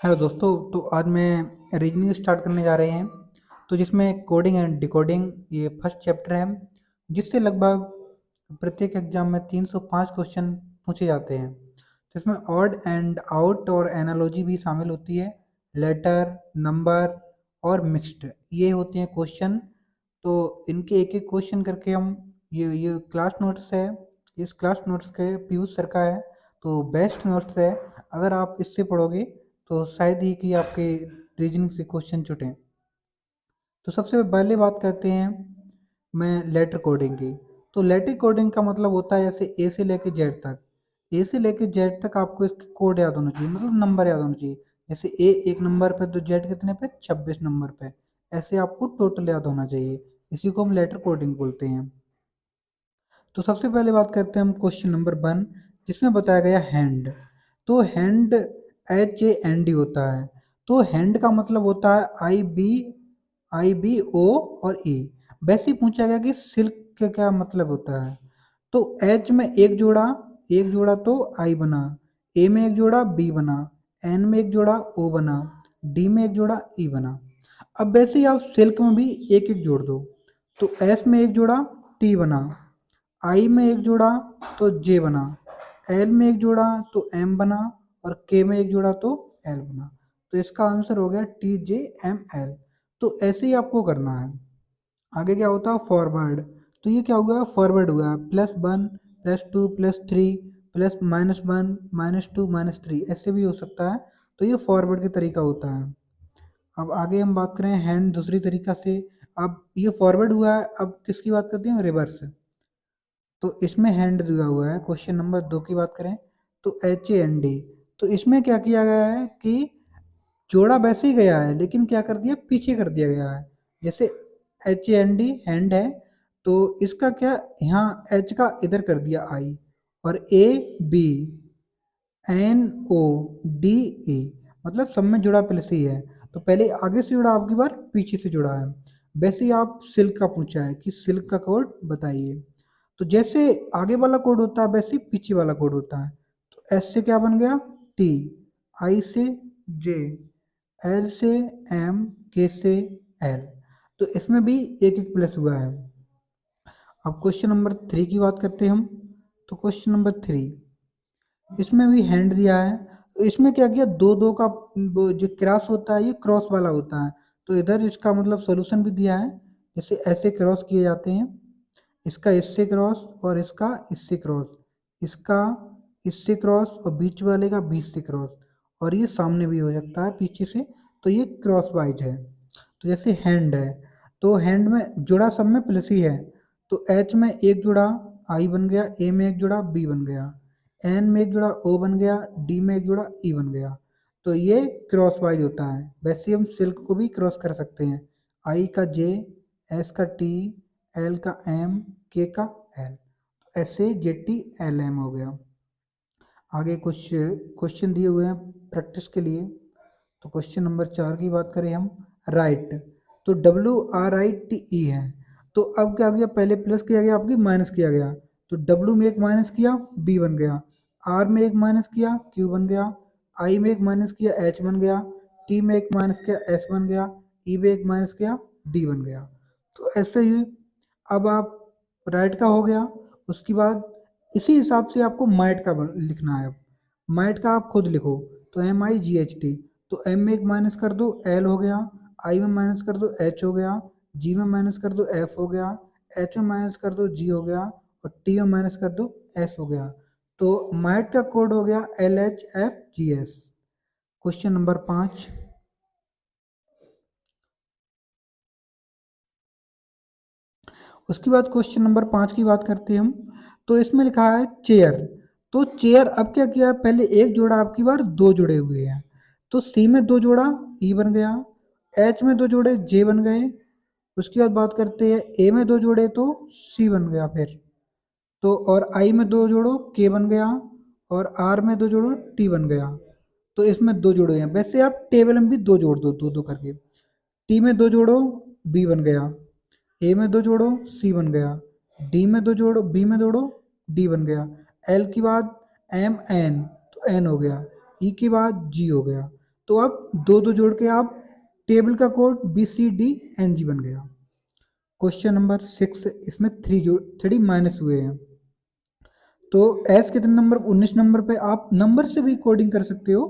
Hello दोस्तों। तो आज मैं रीजनिंग स्टार्ट करने जा रहे हैं। तो जिसमें कोडिंग एंड डिकोडिंग ये फर्स्ट चैप्टर है, जिससे लगभग प्रत्येक एग्जाम में 305 क्वेश्चन पूछे जाते हैं। तो इसमें ऑड एंड आउट और एनालॉजी भी शामिल होती है। लेटर, नंबर और मिक्स्ड ये होते हैं क्वेश्चन। तो इनके एक एक क्वेश्चन करके हम ये क्लास नोट्स है। इस क्लास नोट्स के पीयूष सर का है, तो बेस्ट नोट्स है। अगर आप इससे पढ़ोगे तो शायद ही कि आपके रीजनिंग से क्वेश्चन छूटें। तो सबसे पहले बात करते हैं मैं लेटर कोडिंग की। तो लेटर कोडिंग का मतलब होता है जैसे ए से लेके जेड तक। ए से लेके जेड तक आपको इसके कोड याद होना चाहिए, मतलब नंबर याद होना चाहिए। जैसे ए एक नंबर पे तो जेड कितने पे, 26 नंबर पे। ऐसे आपको टोटल याद होना चाहिए। इसी को हम लेटर कोडिंग बोलते हैं। तो सबसे पहले बात करते हैं हम क्वेश्चन नंबर 1, जिसमें बताया गया हैंड। तो हैंड HAND होता है। तो हैंड का मतलब होता है I B O और E। वैसे ही पूछा गया कि सिल्क का क्या मतलब होता है। तो H में एक जोड़ा तो I बना, A में एक जोड़ा B बना, N में एक जोड़ा O बना, D में एक जोड़ा E बना। अब वैसे ही आप सिल्क में भी एक एक जोड़ दो। तो S में एक जोड़ा T बना, आई में एक जोड़ा तो जे बना, एल में एक जोड़ा तो एम बना, और के में एक जोड़ा तो एल बना। तो इसका आंसर हो गया TJML। तो ऐसे ही आपको करना है। आगे क्या होता है फॉरवर्ड। तो ये क्या हुआ, फॉरवर्ड हुआ +1 +2 +3 प्लस -1 -2 -3, ऐसे भी हो सकता है। तो ये फॉरवर्ड का तरीका होता है। अब आगे हम बात करें हैंड दूसरी तरीका से। अब ये फॉरवर्ड हुआ है, अब किसकी बात करते हैं, रिवर्स। तो इसमें हैंड दिया हुआ है। क्वेश्चन नंबर 2 की बात करें तो HAND। तो इसमें क्या किया गया है कि जोड़ा वैसे ही गया है, लेकिन क्या कर दिया, पीछे कर दिया गया है। जैसे HAND हैंड है, तो इसका क्या, यहाँ H का इधर कर दिया I, और ABNODE, मतलब सब में जुड़ा प्लस ही है। तो पहले आगे से जुड़ा, आपकी बार पीछे से जुड़ा है। वैसे ही आप सिल्क का पूछा है कि सिल्क का कोड बताइए। तो जैसे आगे वाला कोड होता है वैसे ही पीछे वाला कोड होता है। तो एस से क्या बन गया, टी, आई से जे, एल से एम, के से एल। तो इसमें भी एक एक प्लस हुआ है। अब क्वेश्चन नंबर 3 की बात करते हैं हम। तो क्वेश्चन नंबर 3, इसमें भी हैंड दिया है। तो इसमें क्या किया, दो दो का जो क्रॉस होता है ये क्रॉस वाला होता है। तो इधर इसका मतलब सॉल्यूशन भी दिया है। जैसे ऐसे क्रॉस किए जाते हैं, इसका इससे क्रॉस और इसका इससे क्रॉस, इसका इससे क्रॉस और बीच वाले का बीच से क्रॉस, और ये सामने भी हो सकता है पीछे से। तो ये क्रॉस वाइज है। तो जैसे हैंड है, तो हैंड में जुड़ा सब में प्लस ही है। तो एच में एक जुड़ा आई बन गया, ए में एक जुड़ा बी बन गया, एन में एक जुड़ा ओ बन गया, डी में एक जुड़ा ई बन गया। तो ये क्रॉस वाइज होता है। वैसे हम सिल्क को भी क्रॉस कर सकते हैं, आई का जे, एस का टी, एल का एम, के का एल। ऐसे JTLM हो गया। आगे कुछ क्वेश्चन दिए हुए हैं प्रैक्टिस के लिए। तो क्वेश्चन नंबर 4 की बात करें हम, राइट। तो WRITE है। तो अब क्या किया, पहले प्लस किया गया, आपकी माइनस किया गया। तो W में एक माइनस किया, B बन गया। R में एक माइनस किया, Q बन गया। I में एक माइनस किया, H बन गया। T में एक माइनस किया, S बन गया। E में एक माइनस किया, D बन गया। तो ऐसे ही अब आप राइट का हो गया। उसके बाद इसी हिसाब से आपको माइट का लिखना है। अब माइट का आप खुद लिखो। तो MIGHT। तो एम में एक माइनस कर दो, एल हो गया। आई में माइनस कर दो, एच हो गया। जी में माइनस कर दो, एफ हो गया। एच में माइनस कर दो, जी हो गया। और टी में माइनस कर दो, एस हो गया। तो माइट का कोड हो गया LHFGS। क्वेश्चन नंबर 5, उसके बाद क्वेश्चन नंबर 5 की बात करते हैं हम। तो इसमें लिखा है चेयर। तो चेयर अब क्या किया, पहले एक जोड़ा, आपकी बार दो जुड़े हुए हैं। तो सी में दो जोड़ा, ई बन गया। एच में दो जोड़े, जे बन गए। उसके बाद बात करते हैं ए में दो जोड़े तो सी बन गया फिर। तो और आई में दो जोड़ो, के बन गया। और आर में दो जोड़ो, टी बन गया। तो इसमें दो जोड़े हैं। वैसे आप टेबल में भी दो जोड़ दो, दो दो करके। टी में दो जोड़ो, बी बन गया। ए में दो जोड़ो, सी बन गया। डी में दो जोड़ो, बी में जोड़ो, डी बन गया। एल के बाद एम, एन, तो एन हो गया। ई के बाद जी हो गया। तो अब दो दो जोड़ के आप टेबल का कोड BCDNG बन गया। क्वेश्चन नंबर 6, इसमें 3 माइनस हुए हैं। तो एच कितने नंबर, 19 नंबर पे आप नंबर से भी कोडिंग कर सकते हो।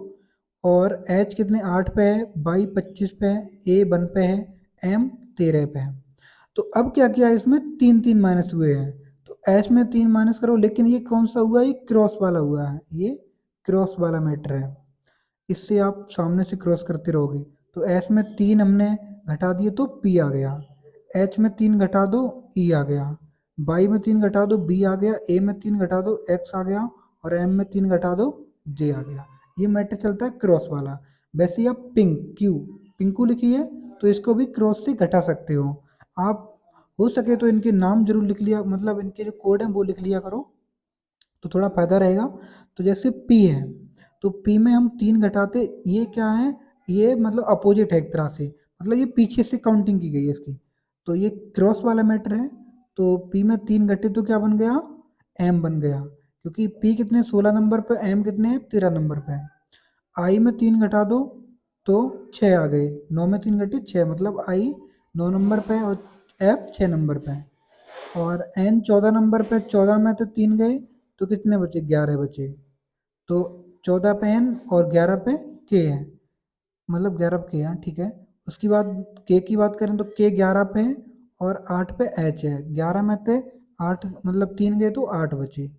और एच कितने 8 पे है, वाई 25 पे है, ए 1 पे है, एम 13 पे है। तो अब क्या किया, इसमें 3 माइनस हुए हैं। तो एच में 3 माइनस करो, लेकिन ये कौन सा हुआ, ये क्रॉस वाला हुआ है, ये क्रॉस वाला मैटर है। इससे आप सामने से क्रॉस करते रहोगे। तो एच में 3 हमने घटा दिए तो पी आ गया, एच में 3 घटा दो ई आ गया, वाई में 3 घटा दो बी आ गया, ए में 3 घटा दो एक्स आ गया, और एम में 3 घटा दो जे आ गया। ये मैटर चलता है क्रॉस वाला। वैसे ही आप पिंकू लिखी है, तो इसको भी क्रॉस से घटा सकते हो आप। हो सके तो इनके नाम जरूर लिख लिया, मतलब इनके जो कोड है वो लिख लिया करो, तो थोड़ा फायदा रहेगा। तो जैसे पी है, तो पी में हम 3 घटाते, ये क्या है, ये मतलब अपोजिट है एक तरह से, मतलब ये पीछे से काउंटिंग की गई है इसकी। तो ये क्रॉस वाला मैटर है। तो पी में 3 घटे तो क्या बन गया, एम बन गया, क्योंकि पी कितने 16 नंबर पे, एम कितने हैं 13 नंबर पे। आई में 3 घटा दो तो 6 आ गए, 9 में 3 घटे 6, मतलब आई 9 नंबर पे और एफ 6 नंबर पे। और एन 14 नंबर पे, 14 में तो 3 गए, तो कितने बचे, 11 बचे। तो 14 पे एन और 11 पे के है, मतलब 11 पे के है, ठीक है। उसकी बाद के की बात करें तो के 11 पे है और 8 पे एच है। 11 में थे 8, मतलब 3 गए तो 8 बचे।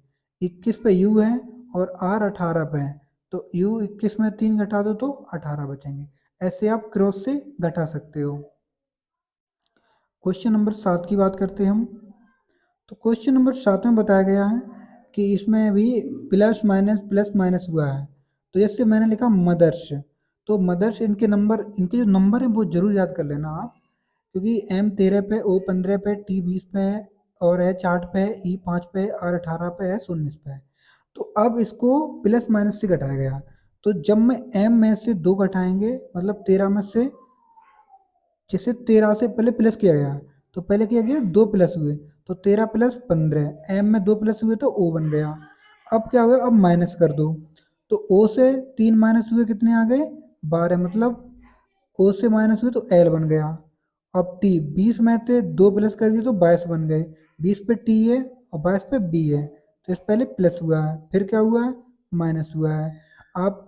21 पे यू है और आर 18 पे है, तो यू 21 में 3 घटा दो तो 18 बचेंगे। ऐसे आप क्रॉस से घटा सकते हो। क्वेश्चन नंबर 7 की बात करते हैं हम। तो क्वेश्चन नंबर 7 में बताया गया है कि इसमें भी प्लस माइनस हुआ है। तो जैसे मैंने लिखा मदर्स, तो मदर्स इनके जो नंबर हैं वो जरूर याद कर लेना आप, क्योंकि एम 13 पे, ओ 15 पे, टी 20 पे है, और एच 8 पे है, ई 5 पे है, आर 18 पे है, 19 पे है। तो अब इसको प्लस माइनस से घटाया गया। तो जब मैं एम में से 2 घटाएंगे, मतलब 13 में से, जैसे 13 से पहले प्लस किया गया, तो पहले किया गया 2 प्लस हुए, तो 13 प्लस 15, एम में 2 प्लस हुए तो ओ बन गया। अब क्या हुआ, अब माइनस कर दो, तो ओ से 3 माइनस हुए, कितने आ गए 12, मतलब ओ से माइनस हुए तो एल बन गया। अब टी 20 में से 2 प्लस कर दिए तो 22 बन गए, 20 पे टी है और 22 पे बी है, तो इस पहले प्लस हुआ है, फिर क्या हुआ है, माइनस हुआ है। आप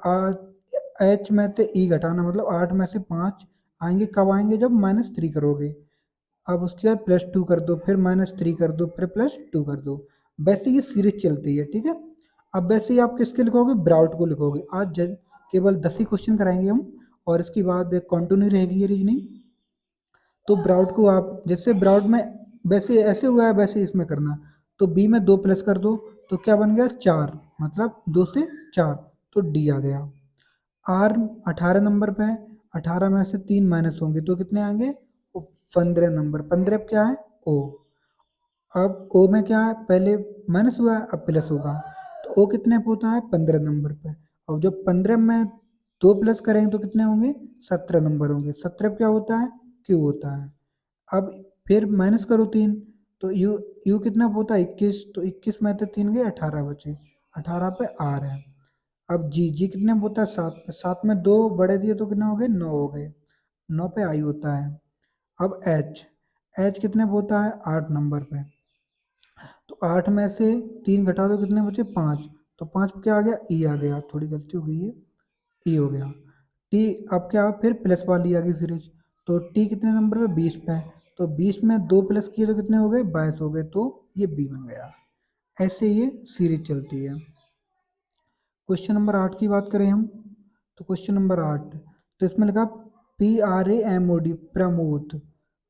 एच में से ई घटाना, मतलब 8 में से 5 आएंगे, कब आएंगे, जब -3 करोगे। अब उसके बाद +2 कर दो, फिर -3 कर दो, फिर +2 कर दो। वैसे ये सीरीज चलती है, ठीक है। अब वैसे ही आप किसके लिखोगे, ब्राउट को लिखोगे। आज केवल 10 ही क्वेश्चन कराएंगे हम, और इसके बाद कंटिन्यू रहेगी ये रीजनिंग। तो ब्राउट को आप, जैसे ब्राउट में वैसे ऐसे हुआ है, वैसे इसमें करना। तो बी में 2 प्लस कर दो, तो क्या बन गया 4, मतलब 2 से 4, तो डी आ गया। आर 18 नंबर पे है, 18 में से 3 माइनस होंगे तो कितने आएंगे, 15 नंबर, 15 क्या है, ओ। अब ओ में क्या है, पहले माइनस हुआ है, अब प्लस होगा, तो ओ कितने पे होता है, 15 नंबर पे। अब जब 15 में 2 प्लस करेंगे तो कितने होंगे, 17 नंबर होंगे। 17 क्या होता है, क्यू होता है। अब फिर माइनस करो 3, तो यू यू कितना पे होता है, 21, तो 21 में तो 3 गए, 18 बचे, 18 पे आर है। अब जी जी कितने में होता है, 7 पे, 7 में 2 बढ़े दिए तो कितने हो गए, 9 हो गए, 9 पे आई होता है। अब एच, एच कितने पे होता है, 8 नंबर पे। तो 8 में से 3 घटा दो, कितने बचे, 5, तो 5 पे क्या आ गया, ई आ गया, थोड़ी गलती हो गई है, ई हो गया। टी, अब क्या, फिर प्लस वाली आ गई सीरीज, तो टी कितने नंबर पे, 20 पे, तो 20 में 2 प्लस किए तो कितने हो गए, 22 हो गए, तो ये बी बन गया। ऐसे ये सीरीज चलती है। क्वेश्चन नंबर 8 की बात करें हम, तो क्वेश्चन नंबर 8, तो इसमें लिखा PRAMOD, प्रमोद।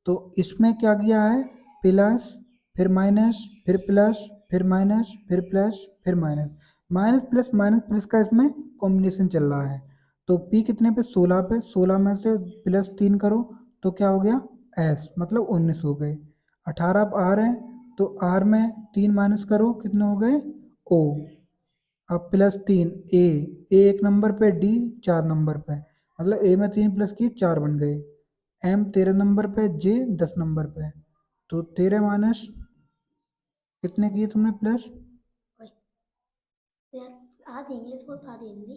तो इसमें क्या किया है, प्लस, फिर माइनस, फिर प्लस, फिर माइनस, फिर प्लस, फिर माइनस, माइनस प्लस का इसमें कॉम्बिनेशन चल रहा है। तो P कितने पे, 16 पे, 16 में से +3 करो तो क्या हो गया, S, मतलब 19 हो गए। 18 पे R है, तो R में 3 माइनस करो, कितने हो गए, O। अब +3 ए, ए 1 नंबर पे, डी 4 नंबर पे, मतलब ए में 3 प्लस किए 4 बन गए। एम 13 नंबर पे, जे 10 नंबर पे, तो 13 माइनस कितने किए तुमने प्लस, यार आधी इंग्लिश बोलता आधी हिंदी।